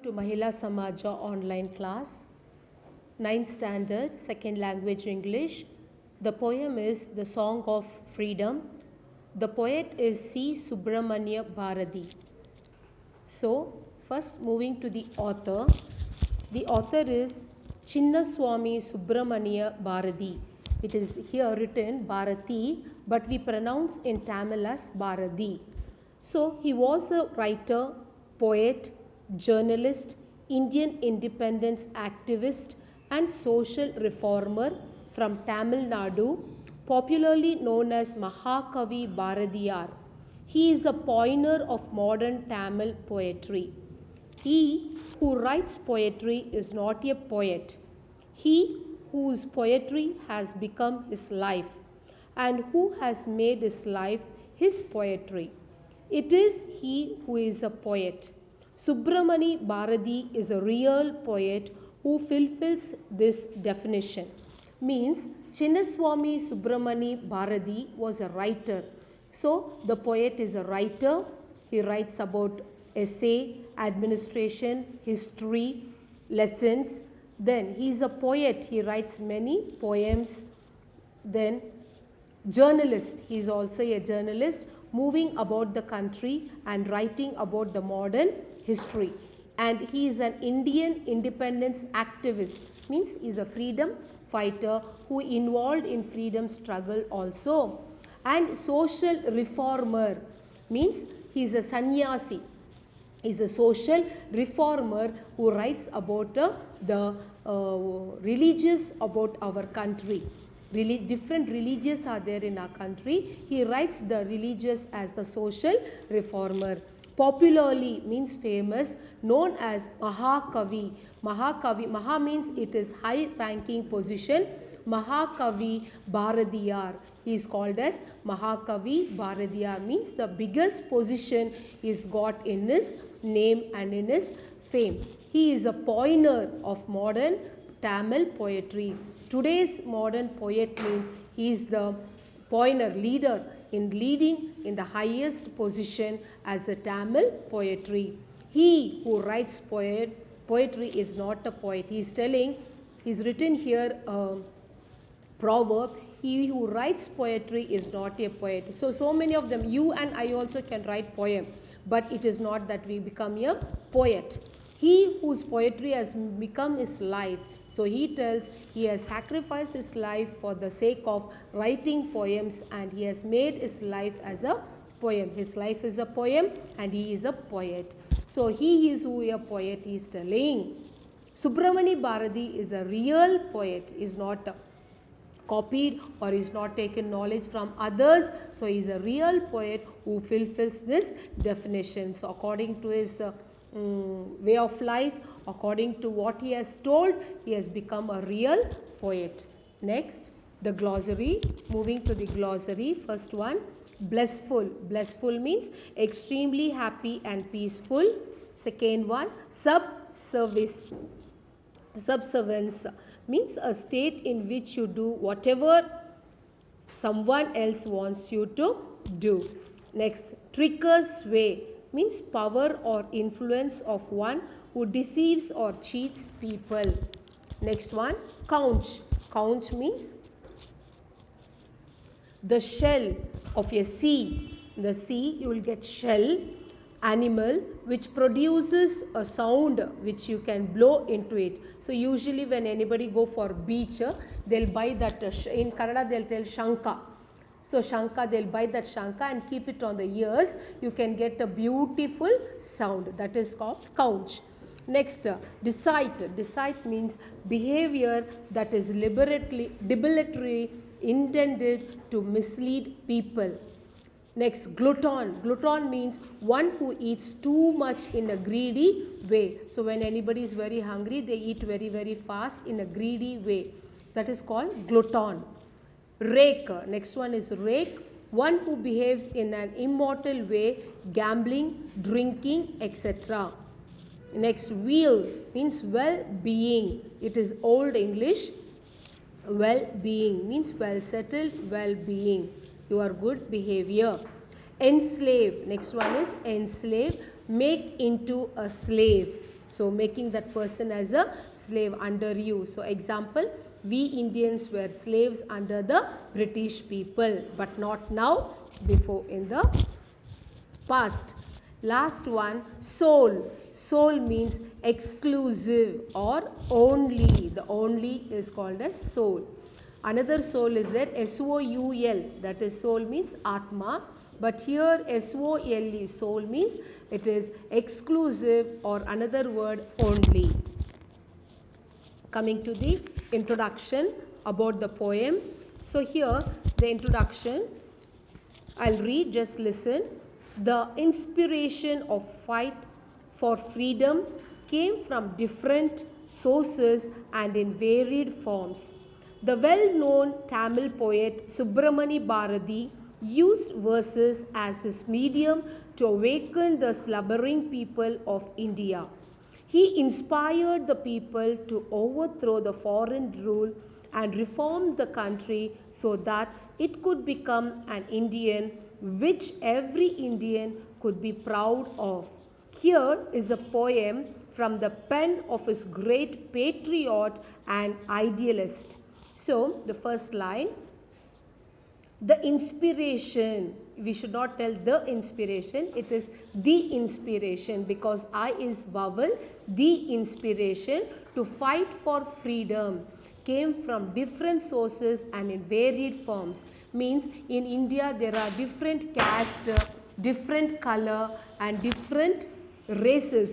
To Mahila Samaja online class, 9th standard, second language English. The poem is The Song of Freedom. The poet is C. Subramanya Bharati. So, first moving to the author. The author is Chinnaswamy Subramanya Bharati. It is here written Bharati, but we pronounce in Tamil as Bharati. So, he was a writer, poet, journalist, Indian independence activist and social reformer from Tamil Nadu, popularly known as Mahakavi Bharatiyar. He is a pioneer of modern Tamil poetry. He who writes poetry is not a poet. He whose poetry has become his life and who has made his life his poetry. It is he who is a poet. Subramani Bharati is a real poet who fulfills this definition. Means Chinnaswamy Subramani Bharati was a writer. So the poet is a writer. He writes about essay, administration, history, lessons. Then he is a poet. He writes many poems. Then journalist. He is also a journalist moving about the country and writing about the modern history. And he is an Indian independence activist. Means he is a freedom fighter who involved in freedom struggle also. And social reformer. Means he is a sannyasi. He is a social reformer who writes about the religious about our country. Different religions are there in our country. He writes the religious as the social reformer. Popularly means famous, known as Mahakavi. Mahakavi, Maha means it is high ranking position. Mahakavi Bharatiyar. He is called as Mahakavi Bharatiyar, means the biggest position is got in his name and in his fame. He is a pioneer of modern Tamil poetry. Today's modern poet means he is the pioneer, leader in leading in the highest position as a Tamil poetry. He who writes poetry is not a poet. He is telling, he is written here proverb, he who writes poetry is not a poet. So many of them, you and I also can write poem, but it is not that we become a poet. He whose poetry has become his life. So he tells he has sacrificed his life for the sake of writing poems and he has made his life as a poem. His life is a poem and he is a poet. So he is who a poet is telling. Subramani Bharati is a real poet, is not copied or is not taken knowledge from others. So he is a real poet who fulfills this definition. So according to his way of life, according to what he has told, he has become a real poet. Next, the glossary. Moving to the glossary. First one, blissful. Blissful means extremely happy and peaceful. Second one, subservience means a state in which you do whatever someone else wants you to do. Next, tricker's way means power or influence of one who deceives or cheats people. Next one, conch. Conch means the shell of a sea. In the sea you will get shell, animal which produces a sound which you can blow into it. So usually when anybody go for beach, they'll buy that, in Kannada they'll tell shanka. So shanka, they'll buy that shanka and keep it on the ears. You can get a beautiful sound, that is called conch. Next, deceit. Deceit means behavior that is deliberately intended to mislead people. Next, glutton. Glutton means one who eats too much in a greedy way. So when anybody is very hungry, they eat very, very fast in a greedy way. That is called glutton. Rake. Next one is rake. One who behaves in an immoral way, gambling, drinking, etc. Next, wheel means well-being. It is old English. Well-being means well-settled, well-being. Your good behavior. Enslave. Next one is enslave. Make into a slave. So making that person as a slave under you. So example, we Indians were slaves under the British people, but not now, before in the past. Last one, soul. Soul means exclusive or only. The only is called as soul. Another soul is there, S-O-U-L, that is soul means Atma. But here S-O-L-E, soul means it is exclusive, or another word, only. Coming to the introduction about the poem. So here the introduction, I'll read, just listen. The inspiration of fight for freedom came from different sources and in varied forms. The well-known Tamil poet Subramani Bharati used verses as his medium to awaken the slumbering people of India. He inspired the people to overthrow the foreign rule and reform the country so that it could become an Indian which every Indian could be proud of. Here is a poem from the pen of his great patriot and idealist. So, the first line, the inspiration, we should not tell the inspiration, it is the inspiration, because I is vowel. The inspiration to fight for freedom came from different sources and in varied forms. Means in India there are different caste, different color and different races.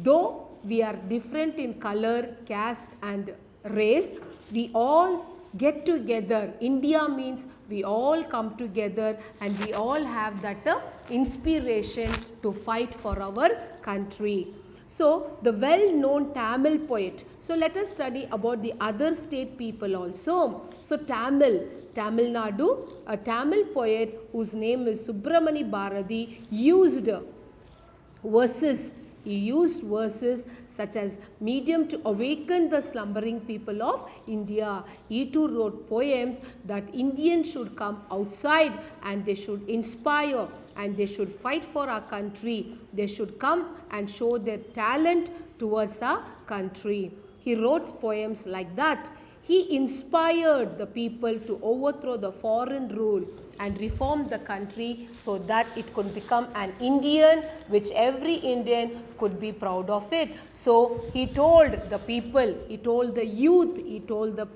Though we are different in color, caste and race, we all get together. India means we all come together and we all have that inspiration to fight for our country. So the well-known Tamil poet. So let us study about the other state people also. So Tamil Nadu, a Tamil poet whose name is Subramani Bharati used verses. He used verses such as medium to awaken the slumbering people of India. He too wrote poems that Indians should come outside and they should inspire and they should fight for our country. They should come and show their talent towards our country. He wrote poems like that. He inspired the people to overthrow the foreign rule and reform the country so that it could become an Indian which every Indian could be proud of it. So he told the people, he told the youth, he told the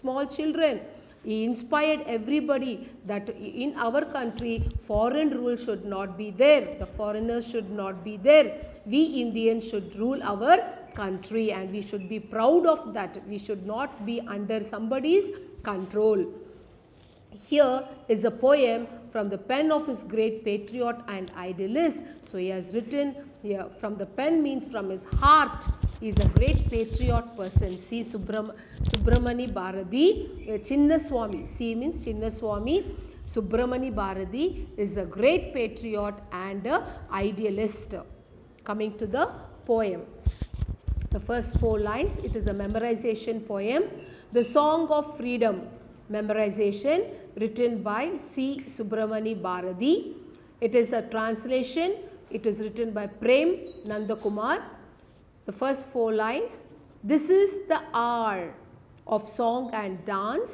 small children, he inspired everybody that in our country foreign rule should not be there, the foreigners should not be there. We Indians should rule our country and we should be proud of that. We should not be under somebody's control. Here is a poem from the pen of his great patriot and idealist. So he has written here, from the pen means from his heart. He is a great patriot person. See Subramani Bharati, Chinnaswamy. C means Chinnaswamy. Subramani Bharati is a great patriot and idealist. Coming to the poem. The first 4 lines, it is a memorization poem. The Song of Freedom. Memorization written by C. Subramani Bharati. It is a translation. It is written by Prem Nandakumar. The first 4 lines. This is the hour of song and dance,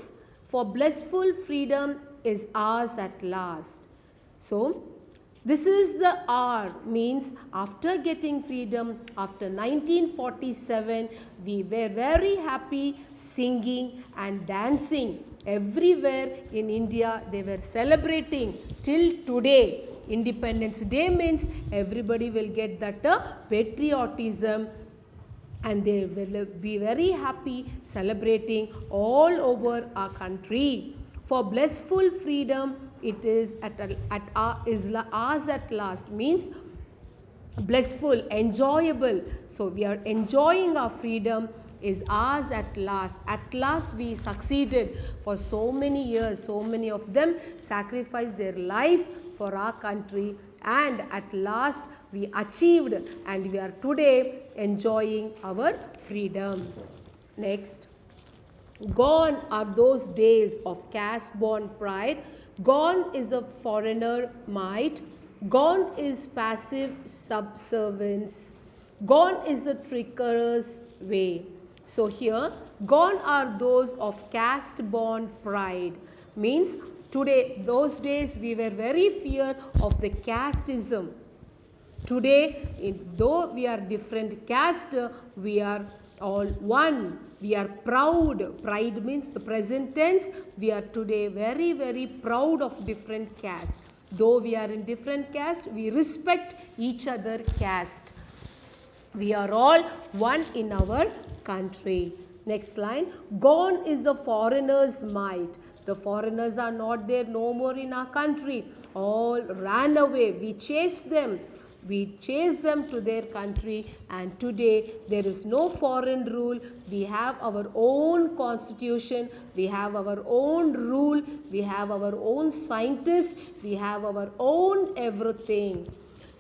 for blissful freedom is ours at last. So, this is the hour means after getting freedom, after 1947, we were very happy singing and dancing. Everywhere in India they were celebrating till today. Independence Day means everybody will get that patriotism and they will be very happy celebrating all over our country. For blissful freedom, it is ours at last, means blissful, enjoyable. So we are enjoying our freedom is ours at last. At last we succeeded. For so many years, so many of them sacrificed their life for our country, and at last we achieved and we are today enjoying our freedom. Next. Gone are those days of caste-born pride. Gone is the foreigner might. Gone is passive subservience. Gone is the tricker's way. So here, gone are those of caste-born pride. Means today, those days we were very fear of the casteism. Today, though we are different caste, we are all one. We are proud. Pride means the present tense. We are today very, very proud of different caste. Though we are in different caste, we respect each other caste. We are all one in our country. Next line. Gone is the foreigner's might. The foreigners are not there no more in our country. All ran away. We chased them. We chased them to their country, and today there is no foreign rule. We have our own constitution. We have our own rule. We have our own scientists. We have our own everything.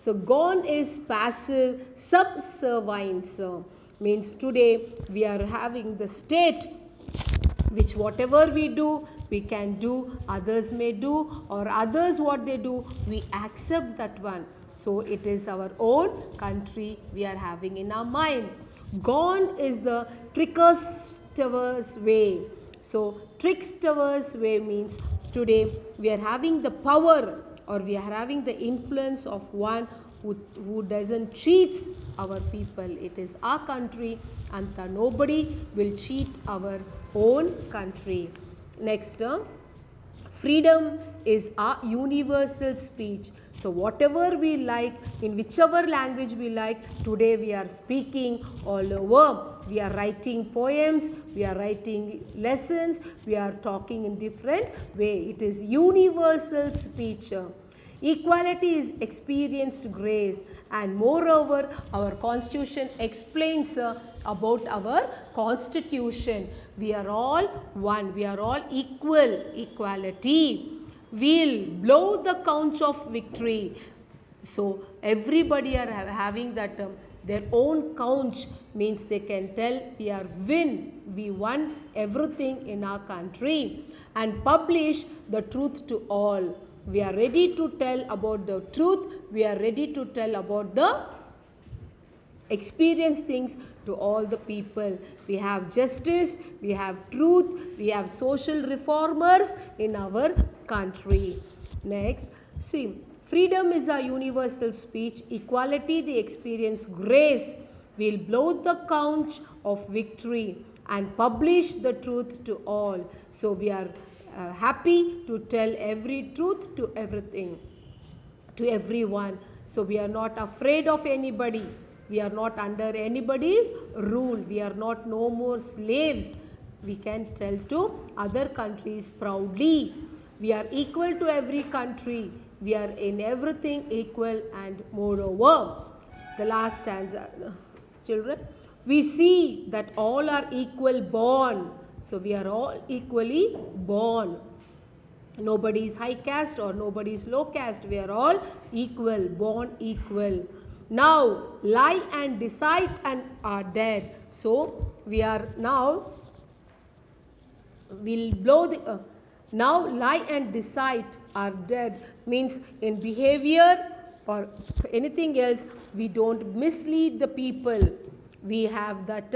So gone is passive subservience. Means today we are having the state which whatever we do, we can do, others may do, or others what they do, we accept that one. So it is our own country we are having in our mind. Gone is the trickster's way. So trickster's way means today we are having the power, or we are having the influence of one who doesn't cheat our people. It is our country, and nobody will cheat our own country. Next, freedom is our universal speech. So whatever we like, in whichever language we like, today we are speaking all over. We are writing poems, we are writing lessons, we are talking in different way. It is universal speech. Equality is experienced grace, and moreover our constitution explains about our constitution. We are all one, we are all equal, equality. We'll blow the conch of victory. So everybody are having that their own conch, means they can tell we are we won everything in our country, and publish the truth to all. We are ready to tell about the truth. We are ready to tell about the experience things to all the people. We have justice, we have truth, we have social reformers in our country. Next, see, freedom is our universal speech, equality the experience grace. We'll blow the conch of victory and publish the truth to all. So we are happy to tell every truth to everything, to everyone. So we are not afraid of anybody. We are not under anybody's rule. We are not no more slaves. We can tell to other countries proudly. We are equal to every country. We are in everything equal, and moreover, the last stanza, children, we see that all are equal born. So we are all equally born. Nobody is high caste or nobody is low caste. We are all equal, born equal. Now lie and decide and are dead. So we are now, we'll blow the now lie and decide are dead, means in behavior or anything else we don't mislead the people. We have that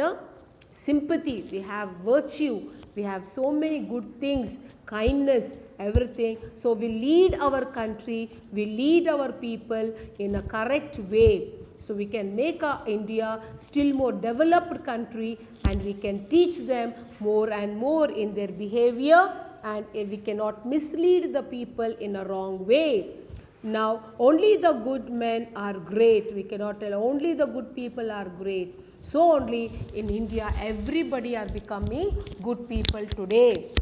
sympathy, we have virtue, we have so many good things, kindness, everything. So we lead our country, we lead our people in a correct way. So we can make our India still more developed country, and we can teach them more and more in their behavior, and we cannot mislead the people in a wrong way. Now only the good men are great. We cannot tell only the good people are great. So only in India everybody are becoming good people today.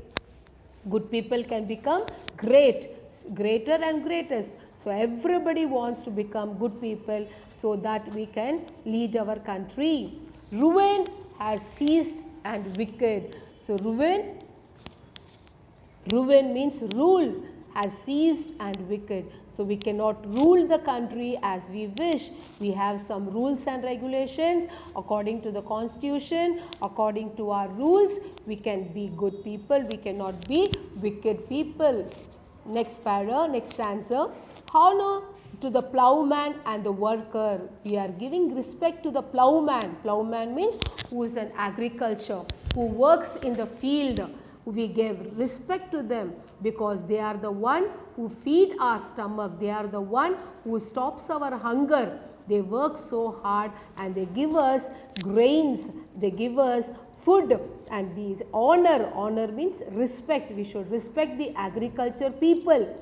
Good people can become great, greater and greatest. So everybody wants to become good people so that we can lead our country. Ruin has ceased and wicked. So ruin means rule has ceased and wicked. So we cannot rule the country as we wish. We have some rules and regulations according to the constitution. According to our rules, we can be good people. We cannot be wicked people. Next para, next stanza. to the plowman and the worker. We are giving respect to the plowman. Plowman means who is an agriculture, who works in the field. We give respect to them because they are the one who feed our stomach. They are the one who stops our hunger. They work so hard and they give us grains. They give us food, and these honor. Honor means respect. We should respect the agriculture people.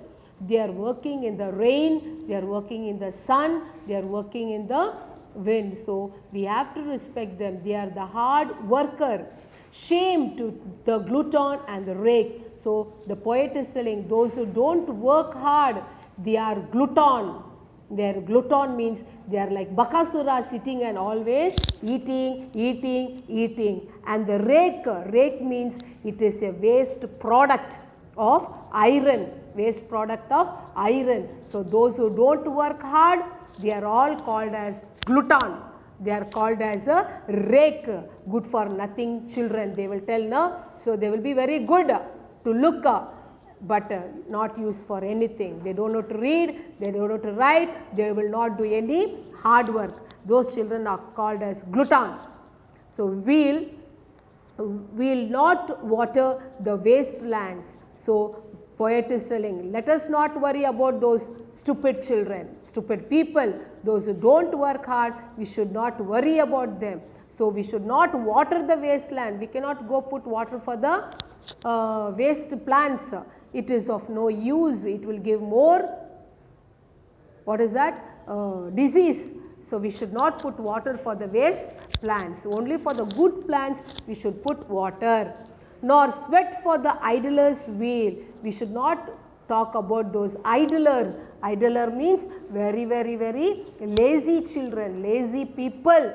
They are working in the rain, they are working in the sun, they are working in the wind. So we have to respect them. They are the hard worker. Shame to the glutton and the rake. So the poet is telling those who don't work hard, they are glutton. Their glutton means they are like Bakasura, sitting and always eating, eating, eating. And the rake means it is a waste product of iron. Waste product of iron. So those who don't work hard, they are all called as glutton. They are called as a rake, good for nothing children. They will tell no. So they will be very good to look, but not used for anything. They don't know to read, they don't know to write, they will not do any hard work. Those children are called as glutton. So we'll not water the wastelands. So poet is telling, let us not worry about those stupid children, stupid people, those who don't work hard. We should not worry about them. So we should not water the wasteland. We cannot go put water for the waste plants. It is of no use. It will give more, what is that, disease. So we should not put water for the waste plants. Only for the good plants we should put water. Nor sweat for the idler's wheel. We should not talk about those idlers. Idler means very, very, very lazy children, lazy people.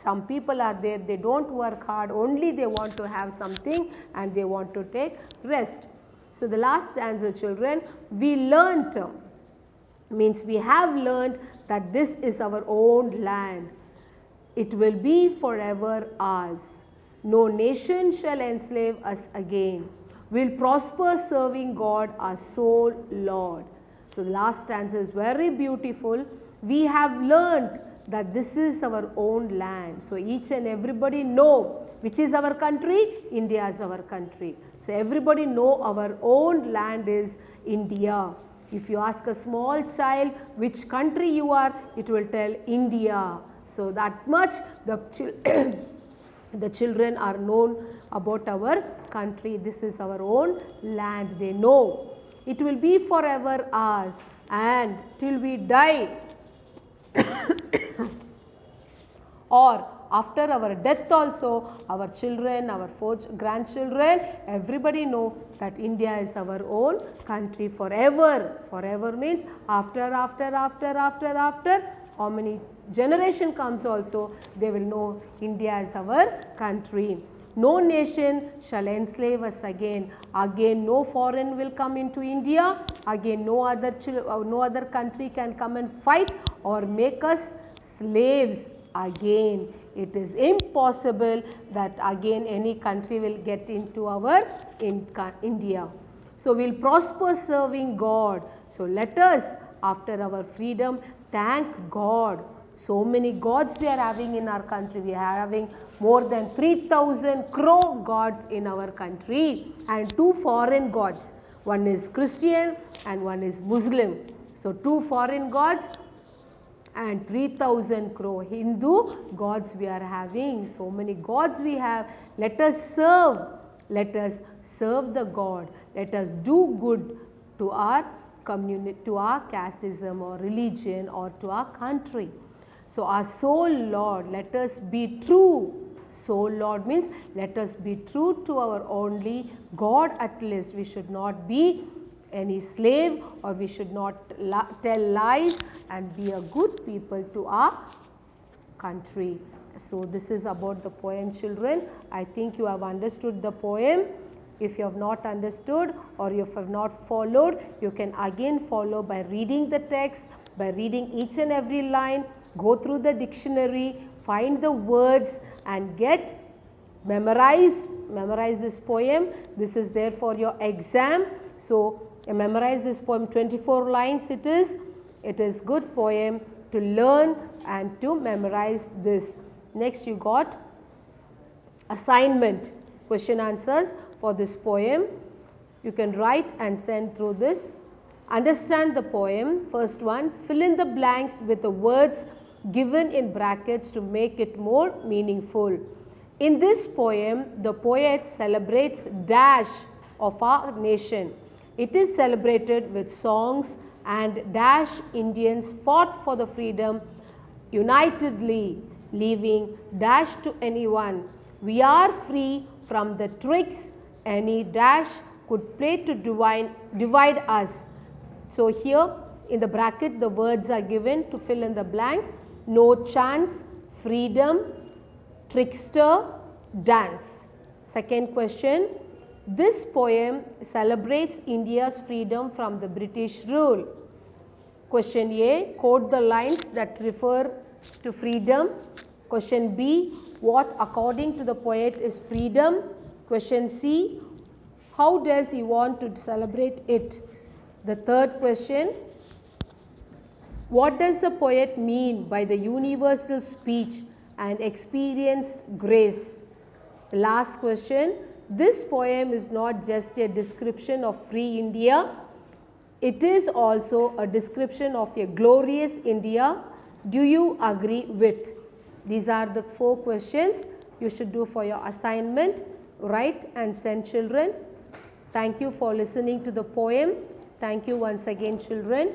Some people are there, they don't work hard, only they want to have something and they want to take rest. So the last stanza, children, we learnt, means we have learnt that this is our own land. It will be forever ours. No nation shall enslave us again. We'll prosper serving God our sole Lord. So the last stanza is very beautiful. We have learnt that this is our own land. So each and everybody know which is our country. India is our country. So everybody know our own land is India. If you ask a small child which country you are, it will tell India. So that much the children are known about our country. This is our own land. They know. It will be forever ours, and till we die or after our death also, our children, our grandchildren, everybody know that India is our own country forever. Forever means after, how many generation comes also, they will know India is our country. No nation shall enslave us again. Again no foreign will come into India. Again no other country can come and fight or make us slaves again. It is impossible that again any country will get into our India. So we'll prosper serving God. So let us, after our freedom, thank God. So many gods we are having in our country. We are having more than 3,000 crore gods in our country and 2 foreign gods. One is Christian and one is Muslim. So 2 foreign gods and 3,000 crore Hindu gods we are having. So many gods we have. Let us serve. Let us serve the God. Let us do good to our community, to our casteism or religion or to our country. So our sole Lord, let us be true. Sole Lord means let us be true to our only God at least. We should not be any slave, or we should not tell lies, and be a good people to our country. So this is about the poem, children. I think you have understood the poem. If you have not understood or you have not followed, you can again follow by reading the text, by reading each and every line, go through the dictionary, find the words and memorize this poem. This is there for your exam. So memorize this poem, 24 lines it is. It is good poem to learn and to memorize this. Next you got assignment, question answers for this poem. You can write and send through this. Understand the poem. First one, fill in the blanks with the words given in brackets to make it more meaningful. In this poem, the poet celebrates dash of our nation. It is celebrated with songs and dash Indians fought for the freedom unitedly, leaving dash to anyone. We are free from the tricks any dash could play to divide us. So here in the bracket the words are given to fill in the blanks. No chance, freedom, trickster, dance. Second question, this poem celebrates India's freedom from the British rule. Question A, quote the lines that refer to freedom. Question B, what according to the poet is freedom? Question C, how does he want to celebrate it? The third question, what does the poet mean by the universal speech and experienced grace? The last question, this poem is not just a description of free India, it is also a description of a glorious India. Do you agree with? These are the 4 questions you should do for your assignment. Write and send, children. Thank you for listening to the poem. Thank you once again, children.